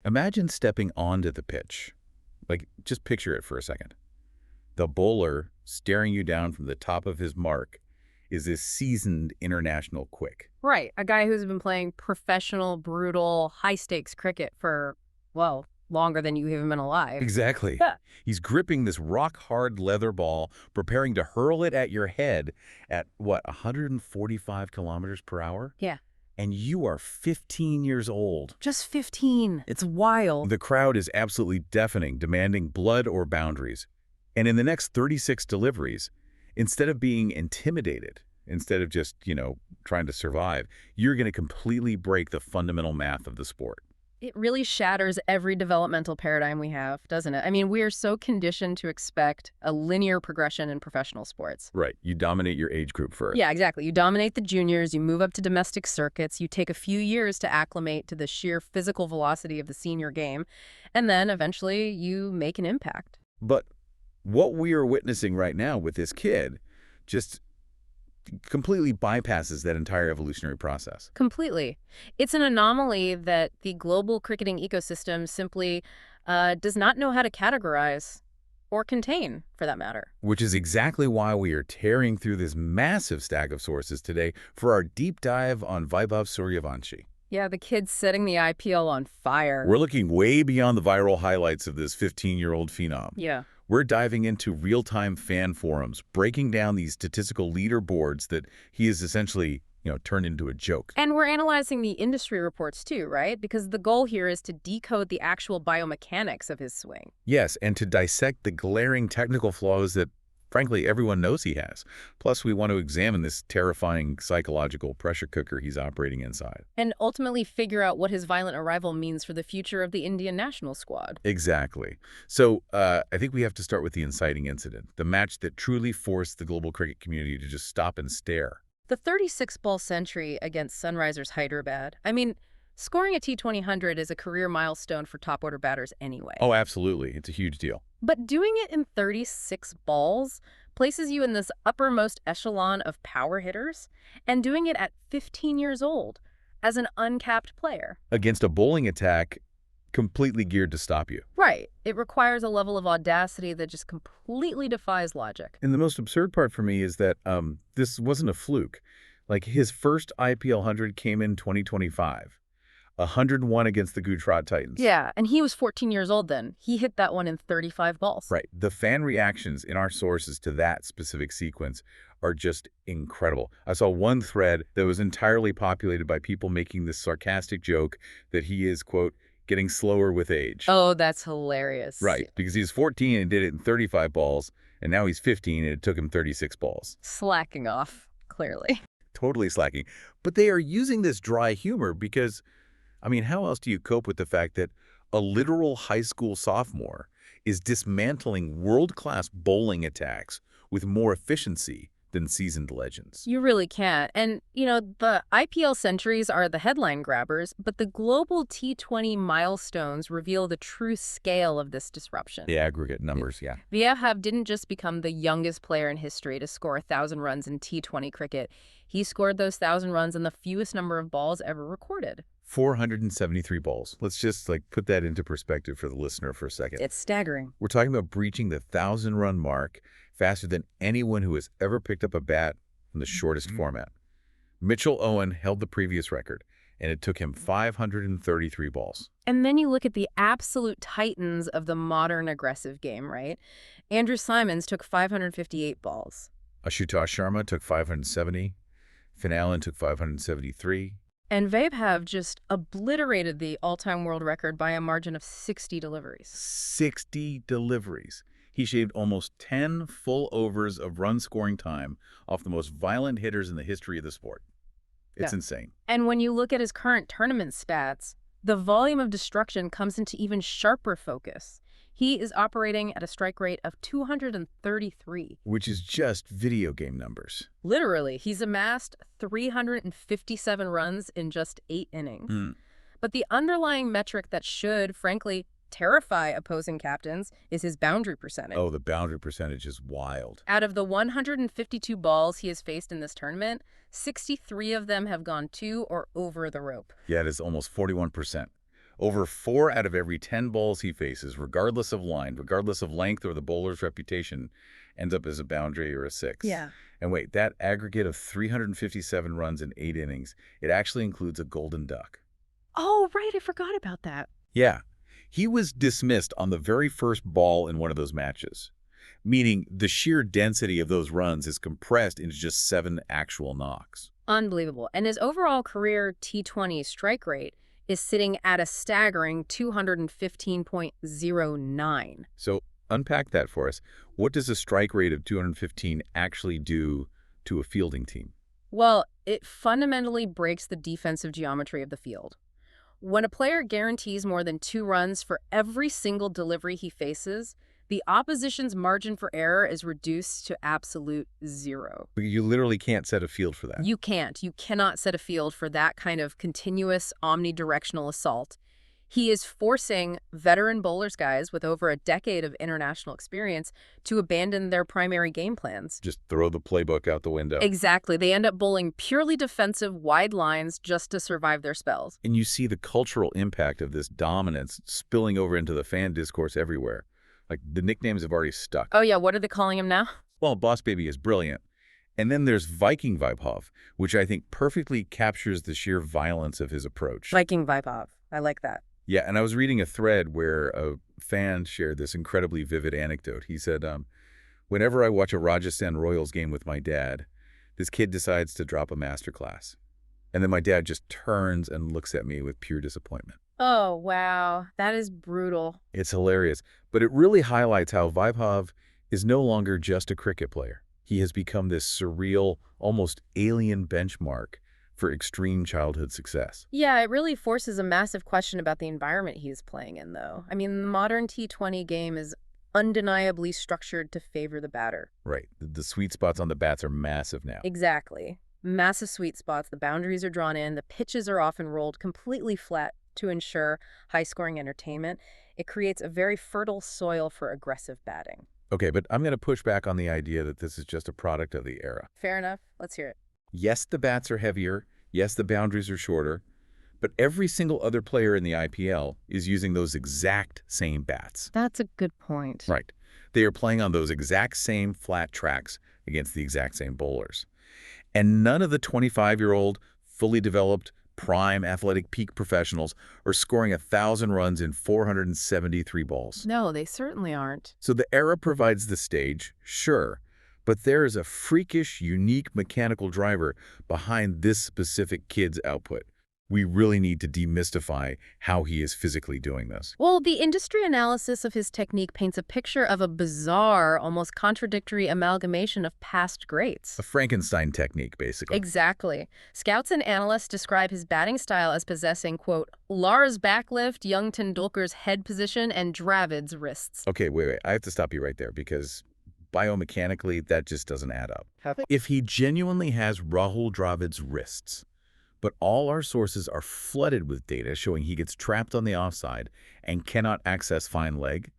Imagine stepping onto the pitch. Like, just picture it for a second. The bowler staring you down from the top of his mark is this seasoned international quick. Right, a guy who's been playing professional, brutal, high-stakes cricket for, well, longer than you've even been alive. Exactly. Yeah. He's gripping this rock-hard leather ball, preparing to hurl it at your head at, what, 145 kilometers per hour? Yeah. And you are 15 years old. Just 15. It's wild. The crowd is absolutely deafening, demanding blood or boundaries. And in the next 36 deliveries, instead of being intimidated, instead of just, trying to survive, you're going to completely break the fundamental math of the sport. It really shatters every developmental paradigm we have, doesn't it? I mean, we are so conditioned to expect a linear progression in professional sports. Right. You dominate your age group first. Yeah, exactly. You dominate the juniors, you move up to domestic circuits, you take a few years to acclimate to the sheer physical velocity of the senior game, and then eventually you make an impact. But what we are witnessing right now with this kid just completely bypasses that entire evolutionary process. Completely. It's an anomaly that the global cricketing ecosystem simply does not know how to categorize or contain, for that matter. Which is exactly why we are tearing through this massive stack of sources today for our deep dive on Vaibhav Sooryavanshi. Yeah, the kid's setting the IPL on fire. We're looking way beyond the viral highlights of this 15-year-old phenom. Yeah. We're diving into real-time fan forums, breaking down these statistical leaderboards that he has essentially, turned into a joke. And we're analyzing the industry reports too, right? Because the goal here is to decode the actual biomechanics of his swing. Yes, and to dissect the glaring technical flaws that, frankly, everyone knows he has. Plus, we want to examine this terrifying psychological pressure cooker he's operating inside. And ultimately figure out what his violent arrival means for the future of the Indian national squad. Exactly. So I think we have to start with the inciting incident, the match that truly forced the global cricket community to just stop and stare. The 36-ball century against Sunrisers Hyderabad. I mean, scoring a T20 100 is a career milestone for top-order batters anyway. Oh, absolutely. It's a huge deal. But doing it in 36 balls places you in this uppermost echelon of power hitters, and doing it at 15 years old as an uncapped player. Against a bowling attack completely geared to stop you. Right. It requires a level of audacity that just completely defies logic. And the most absurd part for me is that this wasn't a fluke. Like, his first IPL 100 came in 2025. 101 against the Gujarat Titans. Yeah, and he was 14 years old then. He hit that one in 35 balls. Right. The fan reactions in our sources to that specific sequence are just incredible. I saw one thread that was entirely populated by people making this sarcastic joke that he is, quote, getting slower with age. Oh, that's hilarious. Right, because he's 14 and did it in 35 balls, and now he's 15 and it took him 36 balls. Slacking off, clearly. Totally slacking. But they are using this dry humor because, how else do you cope with the fact that a literal high school sophomore is dismantling world-class bowling attacks with more efficiency than seasoned legends? You really can't. And, the IPL centuries are the headline grabbers, but the global T20 milestones reveal the true scale of this disruption. The aggregate numbers, yeah. Vaibhav didn't just become the youngest player in history to score 1,000 runs in T20 cricket. He scored those 1,000 runs in the fewest number of balls ever recorded. 473 balls. Let's just put that into perspective for the listener for a second. It's staggering. We're talking about breaching the 1,000-run mark faster than anyone who has ever picked up a bat in the shortest format. Mitchell Owen held the previous record, and it took him 533 balls. And then you look at the absolute titans of the modern aggressive game, right? Andrew Simons took 558 balls. Ashutosh Sharma took 570. Finn Allen took 573. And Vaibhav just obliterated the all-time world record by a margin of 60 deliveries. 60 deliveries. He shaved almost 10 full overs of run-scoring time off the most violent hitters in the history of the sport. It's insane. And when you look at his current tournament stats, the volume of destruction comes into even sharper focus. He is operating at a strike rate of 233. Which is just video game numbers. Literally, he's amassed 357 runs in just 8 innings. But the underlying metric that should, frankly, terrify opposing captains is his boundary percentage. Oh, the boundary percentage is wild. Out of the 152 balls he has faced in this tournament, 63 of them have gone to or over the rope. Yeah, it is almost 41%. Over 4 out of every 10 balls he faces, regardless of line, regardless of length or the bowler's reputation, ends up as a boundary or a six. Yeah. And wait, that aggregate of 357 runs in 8 innings, it actually includes a golden duck. Oh, right. I forgot about that. Yeah. He was dismissed on the very first ball in one of those matches, meaning the sheer density of those runs is compressed into just 7 actual knocks. Unbelievable. And his overall career T20 strike rate is sitting at a staggering 215.09. So unpack that for us. What does a strike rate of 215 actually do to a fielding team? Well, it fundamentally breaks the defensive geometry of the field. When a player guarantees more than 2 runs for every single delivery he faces, the opposition's margin for error is reduced to absolute 0. You literally can't set a field for that. You can't. You cannot set a field for that kind of continuous omnidirectional assault. He is forcing veteran bowlers guys with over a decade of international experience to abandon their primary game plans. Just throw the playbook out the window. Exactly. They end up bowling purely defensive, wide lines just to survive their spells. And you see the cultural impact of this dominance spilling over into the fan discourse everywhere. Like, the nicknames have already stuck. Oh, yeah. What are they calling him now? Well, Boss Baby is brilliant. And then there's Viking Vaibhav, which I think perfectly captures the sheer violence of his approach. Viking Vaibhav. I like that. Yeah, and I was reading a thread where a fan shared this incredibly vivid anecdote. He said, whenever I watch a Rajasthan Royals game with my dad, this kid decides to drop a masterclass. And then my dad just turns and looks at me with pure disappointment. Oh, wow. That is brutal. It's hilarious, but it really highlights how Vaibhav is no longer just a cricket player. He has become this surreal, almost alien benchmark for extreme childhood success. Yeah, it really forces a massive question about the environment he's playing in, though. I mean, the modern T20 game is undeniably structured to favor the batter. Right. The sweet spots on the bats are massive now. Exactly. Massive sweet spots, the boundaries are drawn in, the pitches are often rolled completely flat to ensure high-scoring entertainment. It creates a very fertile soil for aggressive batting. Okay, but I'm going to push back on the idea that this is just a product of the era. Fair enough. Let's hear it. Yes, the bats are heavier. Yes, the boundaries are shorter. But every single other player in the IPL is using those exact same bats. That's a good point. Right. They are playing on those exact same flat tracks against the exact same bowlers. And none of the 25-year-old, fully developed, prime athletic peak professionals are scoring 1,000 runs in 473 balls. No, they certainly aren't. So the era provides the stage, sure, but there is a freakish, unique mechanical driver behind this specific kid's output. We really need to demystify how he is physically doing this. Well, the industry analysis of his technique paints a picture of a bizarre, almost contradictory amalgamation of past greats. A Frankenstein technique, basically. Exactly. Scouts and analysts describe his batting style as possessing, quote, Lara's backlift, young Tendulkar's head position, and Dravid's wrists. Okay, wait. I have to stop you right there because biomechanically, that just doesn't add up. If he genuinely has Rahul Dravid's wrists, but all our sources are flooded with data showing he gets trapped on the offside and cannot access fine leg,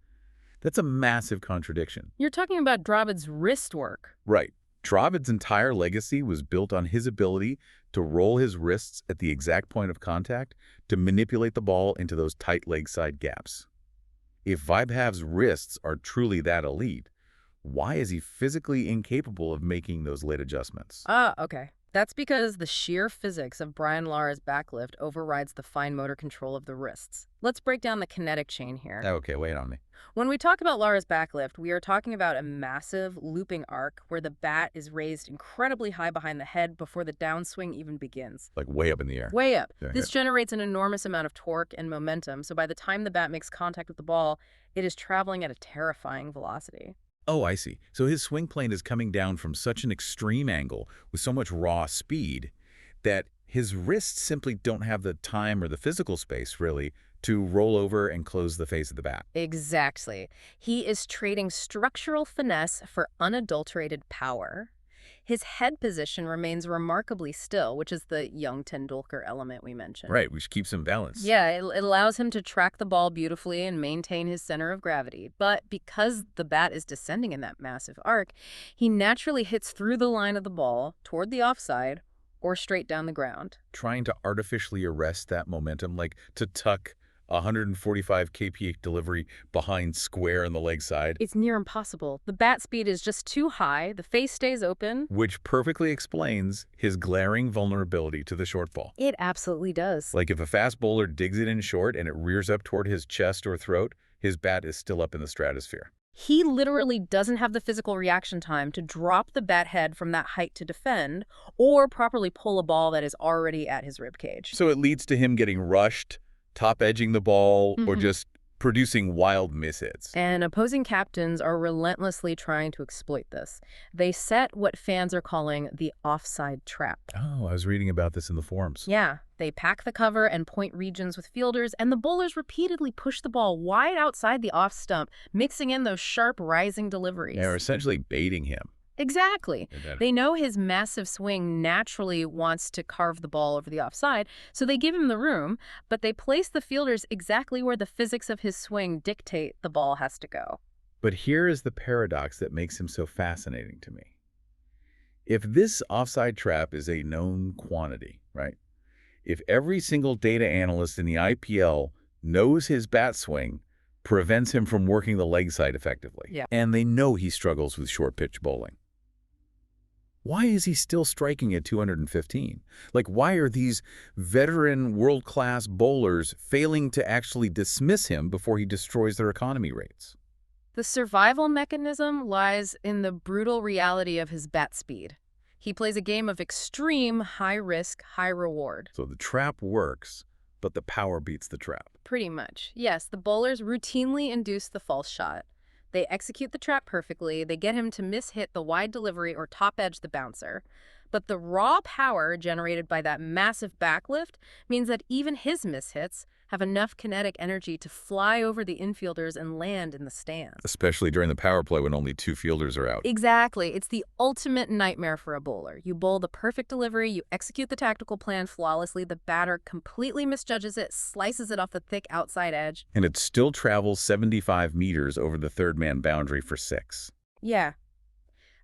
that's a massive contradiction. You're talking about Dravid's wrist work. Right. Dravid's entire legacy was built on his ability to roll his wrists at the exact point of contact to manipulate the ball into those tight leg side gaps. If Vaibhav's wrists are truly that elite, why is he physically incapable of making those late adjustments? Okay. That's because the sheer physics of Brian Lara's backlift overrides the fine motor control of the wrists. Let's break down the kinetic chain here. Okay, wait on me. When we talk about Lara's backlift, we are talking about a massive looping arc where the bat is raised incredibly high behind the head before the downswing even begins. Like way up in the air. Way up. Yeah, This generates an enormous amount of torque and momentum, so by the time the bat makes contact with the ball, it is traveling at a terrifying velocity. Oh, I see. So his swing plane is coming down from such an extreme angle with so much raw speed that his wrists simply don't have the time or the physical space, really, to roll over and close the face of the bat. Exactly. He is trading structural finesse for unadulterated power. His head position remains remarkably still, which is the young Tendulkar element we mentioned. Right, which keeps him balanced. Yeah, it allows him to track the ball beautifully and maintain his center of gravity. But because the bat is descending in that massive arc, he naturally hits through the line of the ball toward the offside or straight down the ground. Trying to artificially arrest that momentum, like to tuck 145 kph delivery behind square in the leg side. It's near impossible. The bat speed is just too high, the face stays open. Which perfectly explains his glaring vulnerability to the short ball. It absolutely does. Like if a fast bowler digs it in short and it rears up toward his chest or throat, his bat is still up in the stratosphere. He literally doesn't have the physical reaction time to drop the bat head from that height to defend or properly pull a ball that is already at his ribcage. So it leads to him getting rushed, top-edging the ball, or just producing wild mishits. And opposing captains are relentlessly trying to exploit this. They set what fans are calling the offside trap. Oh, I was reading about this in the forums. Yeah, they pack the cover and point regions with fielders, and the bowlers repeatedly push the ball wide outside the off stump, mixing in those sharp rising deliveries. They're essentially baiting him. Exactly. They know his massive swing naturally wants to carve the ball over the offside, so they give him the room, but they place the fielders exactly where the physics of his swing dictate the ball has to go. But here is the paradox that makes him so fascinating to me. If this offside trap is a known quantity, right? If every single data analyst in the IPL knows his bat swing prevents him from working the leg side effectively, and they know he struggles with short pitch bowling, why is he still striking at 215? Like, why are these veteran world-class bowlers failing to actually dismiss him before he destroys their economy rates? The survival mechanism lies in the brutal reality of his bat speed. He plays a game of extreme high-risk, high-reward. So the trap works, but the power beats the trap. Pretty much. Yes, the bowlers routinely induce the false shot. They execute the trap perfectly, they get him to miss-hit the wide delivery or top-edge the bouncer. But the raw power generated by that massive backlift means that even his mishits have enough kinetic energy to fly over the infielders and land in the stands. Especially during the power play when only 2 fielders are out. Exactly. It's the ultimate nightmare for a bowler. You bowl the perfect delivery, you execute the tactical plan flawlessly, the batter completely misjudges it, slices it off the thick outside edge. And it still travels 75 meters over the third-man boundary for 6. Yeah.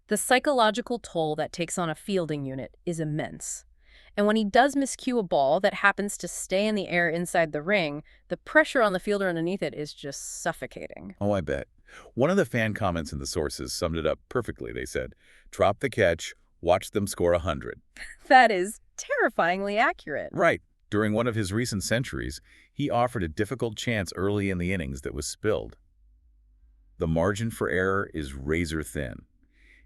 The psychological toll that takes on a fielding unit is immense. And when he does miscue a ball that happens to stay in the air inside the ring, the pressure on the fielder underneath it is just suffocating. Oh, I bet. One of the fan comments in the sources summed it up perfectly. They said, "Drop the catch, watch them score 100. That is terrifyingly accurate. Right. During one of his recent centuries, he offered a difficult chance early in the innings that was spilled. The margin for error is razor thin.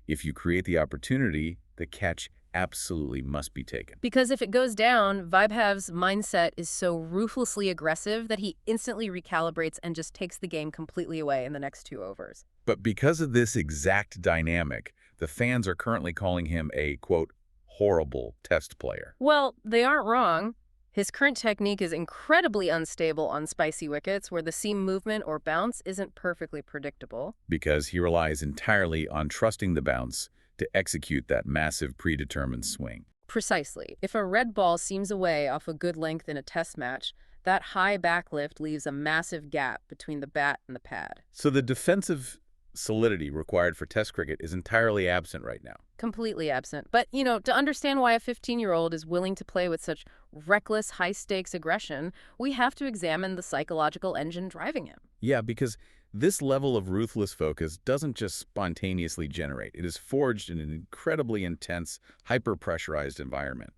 If you create the opportunity, the catch absolutely must be taken. Because if it goes down, Vaibhav's mindset is so ruthlessly aggressive that he instantly recalibrates and just takes the game completely away in the next 2 overs. But because of this exact dynamic, the fans are currently calling him a, quote, horrible test player. Well, they aren't wrong. His current technique is incredibly unstable on spicy wickets where the seam movement or bounce isn't perfectly predictable. Because he relies entirely on trusting the bounce to execute that massive predetermined swing. Precisely. If a red ball seams away off a good length in a test match, that high backlift leaves a massive gap between the bat and the pad. So the defensive solidity required for test cricket is entirely absent right now. Completely absent. But, to understand why a 15-year-old is willing to play with such reckless, high-stakes aggression, we have to examine the psychological engine driving him. Yeah, because this level of ruthless focus doesn't just spontaneously generate. It is forged in an incredibly intense, hyper-pressurized environment.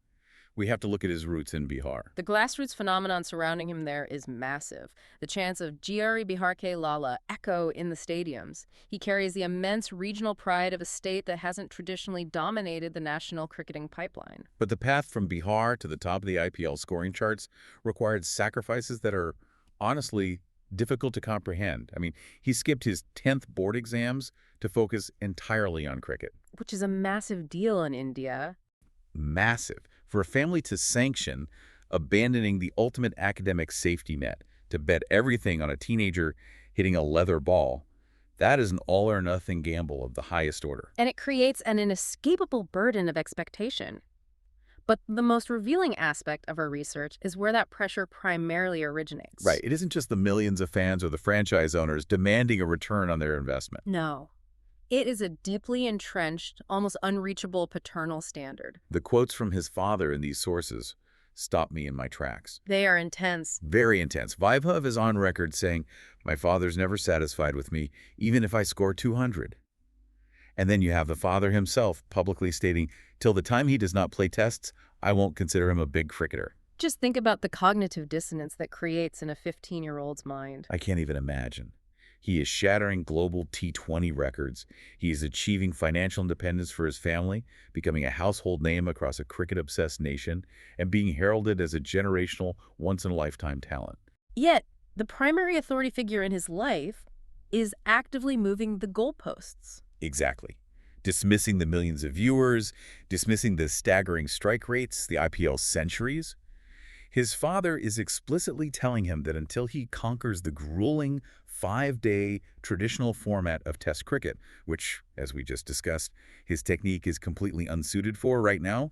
We have to look at his roots in Bihar. The grassroots phenomenon surrounding him there is massive. The chants of Jari Bihar Ke Lala echo in the stadiums. He carries the immense regional pride of a state that hasn't traditionally dominated the national cricketing pipeline. But the path from Bihar to the top of the IPL scoring charts required sacrifices that are, honestly, difficult to comprehend. I mean, he skipped his 10th board exams to focus entirely on cricket. Which is a massive deal in India. Massive. For a family to sanction abandoning the ultimate academic safety net to bet everything on a teenager hitting a leather ball, that is an all-or-nothing gamble of the highest order. And it creates an inescapable burden of expectation. But the most revealing aspect of our research is where that pressure primarily originates. Right. It isn't just the millions of fans or the franchise owners demanding a return on their investment. No. It is a deeply entrenched, almost unreachable paternal standard. The quotes from his father in these sources stop me in my tracks. They are intense. Very intense. Vaibhav is on record saying, "My father's never satisfied with me, even if I score 200. And then you have the father himself publicly stating, "Till the time he does not play tests, I won't consider him a big cricketer." Just think about the cognitive dissonance that creates in a 15-year-old's mind. I can't even imagine. He is shattering global T20 records. He is achieving financial independence for his family, becoming a household name across a cricket-obsessed nation, and being heralded as a generational, once-in-a-lifetime talent. Yet, the primary authority figure in his life is actively moving the goalposts. Exactly. Dismissing the millions of viewers, dismissing the staggering strike rates, the IPL centuries. His father is explicitly telling him that until he conquers the grueling 5-day traditional format of Test cricket, which, as we just discussed, his technique is completely unsuited for right now,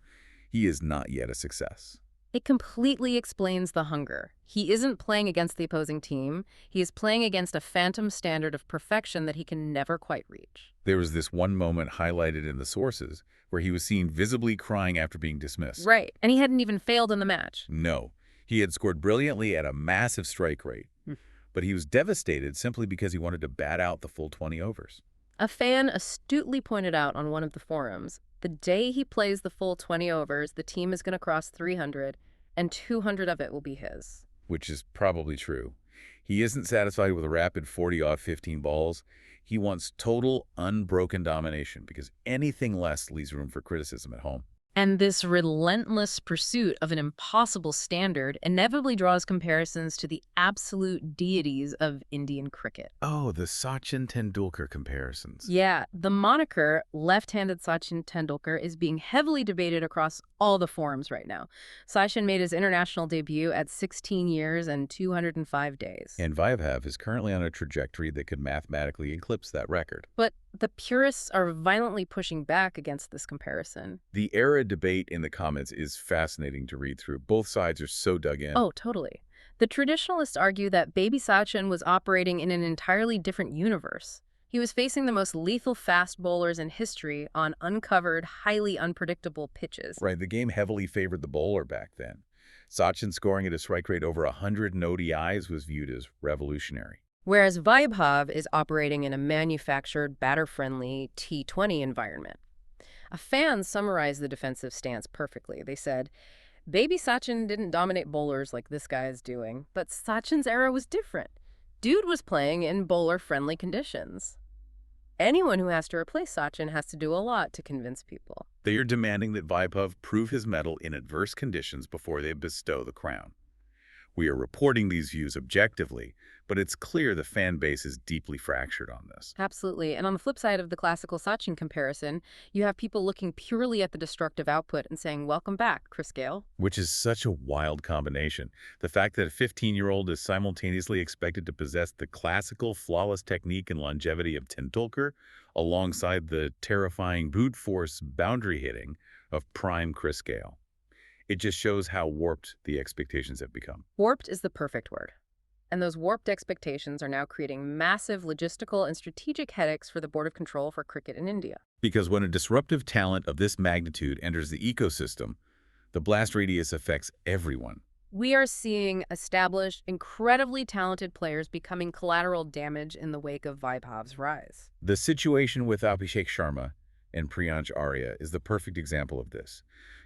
he is not yet a success. It completely explains the hunger. He isn't playing against the opposing team. He is playing against a phantom standard of perfection that he can never quite reach. There was this one moment highlighted in the sources where he was seen visibly crying after being dismissed. Right, and he hadn't even failed in the match. No, he had scored brilliantly at a massive strike rate, but he was devastated simply because he wanted to bat out the full 20 overs. A fan astutely pointed out on one of the forums, the day he plays the full 20 overs, the team is going to cross 300, and 200 of it will be his. Which is probably true. He isn't satisfied with a rapid 40 off 15 balls. He wants total, unbroken domination because anything less leaves room for criticism at home. And this relentless pursuit of an impossible standard inevitably draws comparisons to the absolute deities of Indian cricket. Oh, the Sachin Tendulkar comparisons. Yeah, the moniker left-handed Sachin Tendulkar is being heavily debated across all the forums right now. Sachin made his international debut at 16 years and 205 days. And Vaibhav is currently on a trajectory that could mathematically eclipse that record. But the purists are violently pushing back against this comparison. The era debate in the comments is fascinating to read through. Both sides are so dug in. Oh, totally. The traditionalists argue that baby Sachin was operating in an entirely different universe. He was facing the most lethal fast bowlers in history on uncovered, highly unpredictable pitches. Right, the game heavily favored the bowler back then. Sachin scoring at a strike rate over 100 in ODIs was viewed as revolutionary. Whereas Vaibhav is operating in a manufactured, batter-friendly T20 environment. A fan summarized the defensive stance perfectly. They said, "Baby Sachin didn't dominate bowlers like this guy is doing, but Sachin's era was different. Dude was playing in bowler-friendly conditions. Anyone who has to replace Sachin has to do a lot to convince people." They are demanding that Vaibhav prove his mettle in adverse conditions before they bestow the crown. We are reporting these views objectively, but it's clear the fan base is deeply fractured on this. Absolutely. And on the flip side of the classical Sachin comparison, you have people looking purely at the destructive output and saying, "Welcome back, Chris Gale." Which is such a wild combination. The fact that a 15-year-old is simultaneously expected to possess the classical, flawless technique and longevity of Tendulkar, alongside the terrifying brute force boundary hitting of prime Chris Gale. It just shows how warped the expectations have become. Warped is the perfect word. And those warped expectations are now creating massive logistical and strategic headaches for the Board of Control for Cricket in India. Because when a disruptive talent of this magnitude enters the ecosystem, the blast radius affects everyone. We are seeing established, incredibly talented players becoming collateral damage in the wake of Vaibhav's rise. The situation with Abhishek Sharma and Priyansh Arya is the perfect example of this.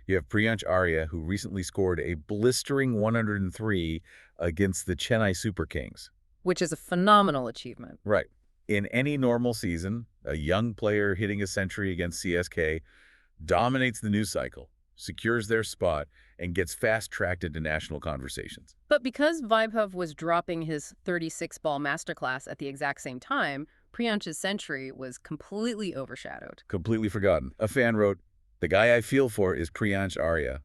You have Priyansh Arya, who recently scored a blistering 103 against the Chennai Super Kings. Which is a phenomenal achievement. Right. In any normal season, a young player hitting a century against CSK dominates the news cycle, secures their spot, and gets fast-tracked into national conversations. But because Vaibhav was dropping his 36-ball masterclass at the exact same time, Priyansh's century was completely overshadowed. Completely forgotten. A fan wrote, "The guy I feel for is Priyansh Arya.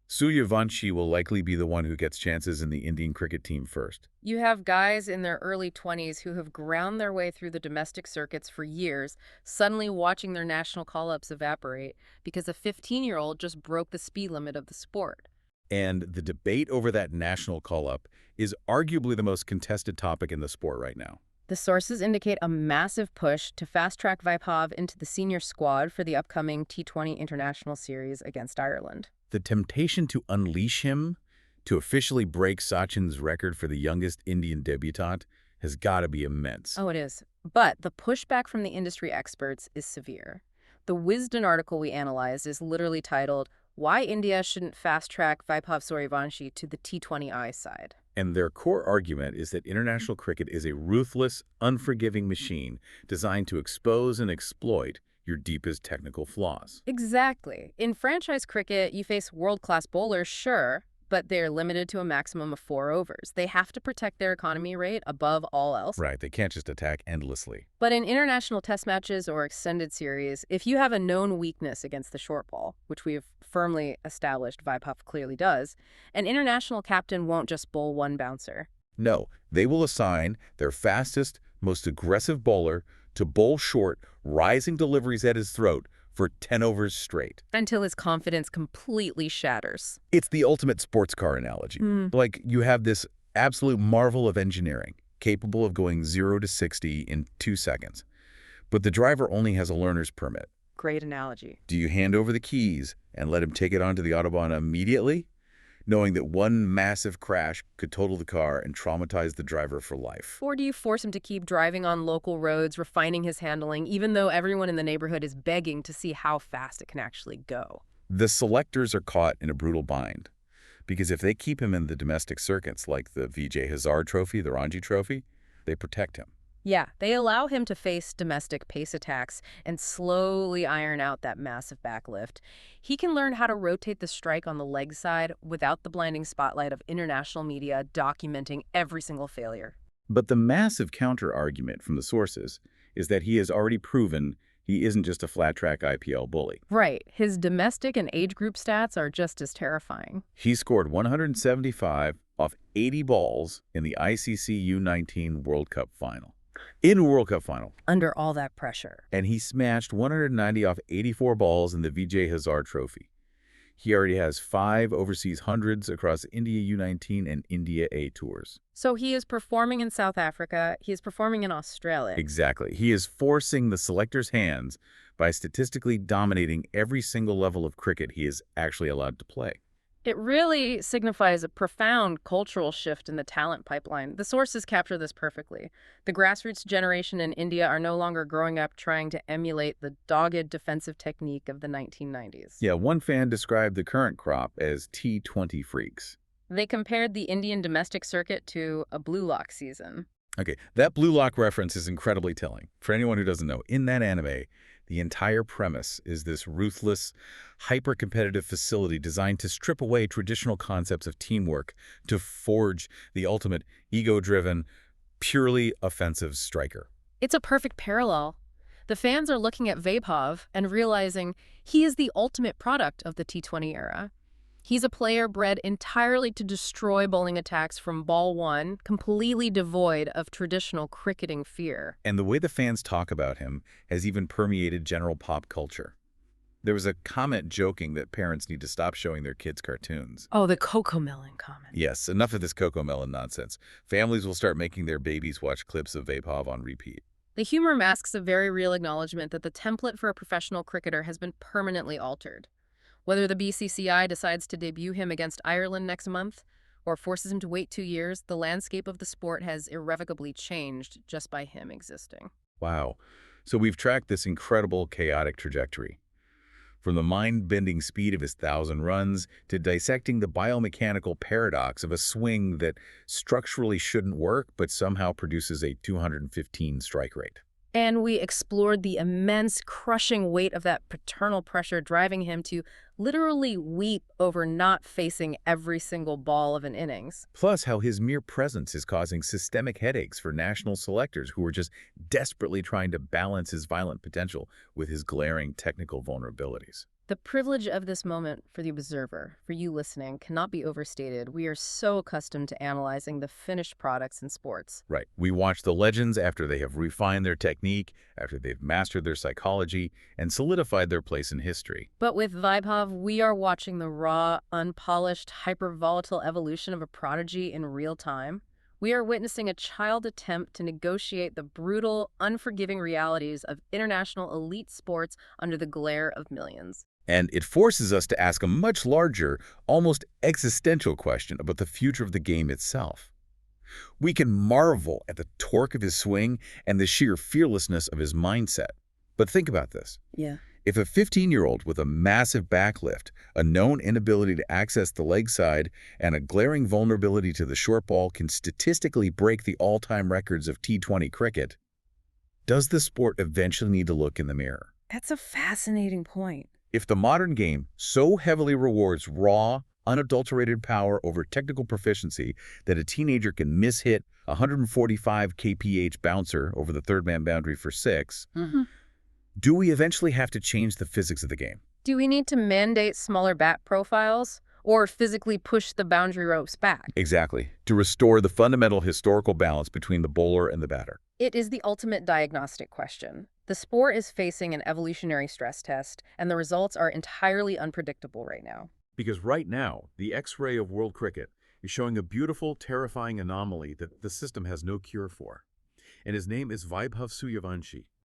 Sooryavanshi will likely be the one who gets chances in the Indian cricket team first." You have guys in their early 20s who have ground their way through the domestic circuits for years, suddenly watching their national call-ups evaporate because a 15-year-old just broke the speed limit of the sport. And the debate over that national call-up is arguably the most contested topic in the sport right now. The sources indicate a massive push to fast-track Vaibhav into the senior squad for the upcoming T20 International Series against Ireland. The temptation to unleash him, to officially break Sachin's record for the youngest Indian debutante, has got to be immense. Oh, it is. But the pushback from the industry experts is severe. The Wisden article we analyzed is literally titled, Why India Shouldn't Fast-Track Vaibhav Sooryavanshi to the T20I Side. And their core argument is that international cricket is a ruthless, unforgiving machine designed to expose and exploit your deepest technical flaws. Exactly. In franchise cricket, you face world-class bowlers, sure, but they're limited to a maximum of 4 overs. They have to protect their economy rate above all else. Right, they can't just attack endlessly. But in international test matches or extended series, if you have a known weakness against the short ball, which we've firmly established Vaibhav clearly does, an international captain won't just bowl one bouncer. No, they will assign their fastest, most aggressive bowler to bowl short, rising deliveries at his throat for 10 overs straight. Until his confidence completely shatters. It's the ultimate sports car analogy. Like, you have this absolute marvel of engineering, capable of going 0 to 60 in 2 seconds. But the driver only has a learner's permit. Great analogy. Do you hand over the keys and let him take it onto the Autobahn immediately, knowing that one massive crash could total the car and traumatize the driver for life? Or do you force him to keep driving on local roads, refining his handling, even though everyone in the neighborhood is begging to see how fast it can actually go? The selectors are caught in a brutal bind, because if they keep him in the domestic circuits like the Vijay Hazare Trophy, the Ranji Trophy, they protect him. Yeah, they allow him to face domestic pace attacks and slowly iron out that massive backlift. He can learn how to rotate the strike on the leg side without the blinding spotlight of international media documenting every single failure. But the massive counter-argument from the sources is that he has already proven he isn't just a flat-track IPL bully. Right. His domestic and age group stats are just as terrifying. He scored 175 off 80 balls in the ICC U19 World Cup final. In a World Cup final. Under all that pressure. And he smashed 190 off 84 balls in the Vijay Hazare Trophy. He already has 5 overseas hundreds across India U19 and India A tours. So he is performing in South Africa. He is performing in Australia. Exactly. He is forcing the selector's hands by statistically dominating every single level of cricket he is actually allowed to play. It really signifies a profound cultural shift in the talent pipeline. The sources capture this perfectly. The grassroots generation in India are no longer growing up trying to emulate the dogged defensive technique of the 1990s. Yeah, one fan described the current crop as T20 freaks. They compared the Indian domestic circuit to a blue lock season. Okay, that blue lock reference is incredibly telling. For anyone who doesn't know, in that anime, the entire premise is this ruthless, hyper-competitive facility designed to strip away traditional concepts of teamwork to forge the ultimate ego-driven, purely offensive striker. It's a perfect parallel. The fans are looking at Vaibhav and realizing he is the ultimate product of the T20 era. He's a player bred entirely to destroy bowling attacks from ball one, completely devoid of traditional cricketing fear. And the way the fans talk about him has even permeated general pop culture. There was a comment joking that parents need to stop showing their kids cartoons. Oh, the Cocomelon comment. Yes, enough of this Cocomelon nonsense. Families will start making their babies watch clips of Vaibhav on repeat. The humor masks a very real acknowledgement that the template for a professional cricketer has been permanently altered. Whether the BCCI decides to debut him against Ireland next month or forces him to wait 2 years, the landscape of the sport has irrevocably changed just by him existing. Wow. So we've tracked this incredible, chaotic trajectory. From the mind-bending speed of his 1,000 runs to dissecting the biomechanical paradox of a swing that structurally shouldn't work but somehow produces a 215 strike rate. And we explored the immense, crushing weight of that paternal pressure driving him to literally weep over not facing every single ball of an innings. Plus how his mere presence is causing systemic headaches for national selectors who are just desperately trying to balance his violent potential with his glaring technical vulnerabilities. The privilege of this moment for the observer, for you listening, cannot be overstated. We are so accustomed to analyzing the finished products in sports. Right. We watch the legends after they have refined their technique, after they've mastered their psychology, and solidified their place in history. But with Vaibhav, we are watching the raw, unpolished, hyper-volatile evolution of a prodigy in real time. We are witnessing a child attempt to negotiate the brutal, unforgiving realities of international elite sports under the glare of millions. And it forces us to ask a much larger, almost existential question about the future of the game itself. We can marvel at the torque of his swing and the sheer fearlessness of his mindset. But think about this. Yeah. If a 15-year-old with a massive backlift, a known inability to access the leg side, and a glaring vulnerability to the short ball can statistically break the all-time records of T20 cricket, does the sport eventually need to look in the mirror? That's a fascinating point. If the modern game so heavily rewards raw, unadulterated power over technical proficiency that a teenager can mishit a 145 kph bouncer over the third-man boundary for 6, do we eventually have to change the physics of the game? Do we need to mandate smaller bat profiles or physically push the boundary ropes back? Exactly, to restore the fundamental historical balance between the bowler and the batter. It is the ultimate diagnostic question. The sport is facing an evolutionary stress test, and the results are entirely unpredictable right now. Because right now, the X-ray of world cricket is showing a beautiful, terrifying anomaly that the system has no cure for. And his name is Vaibhav Sooryavanshi.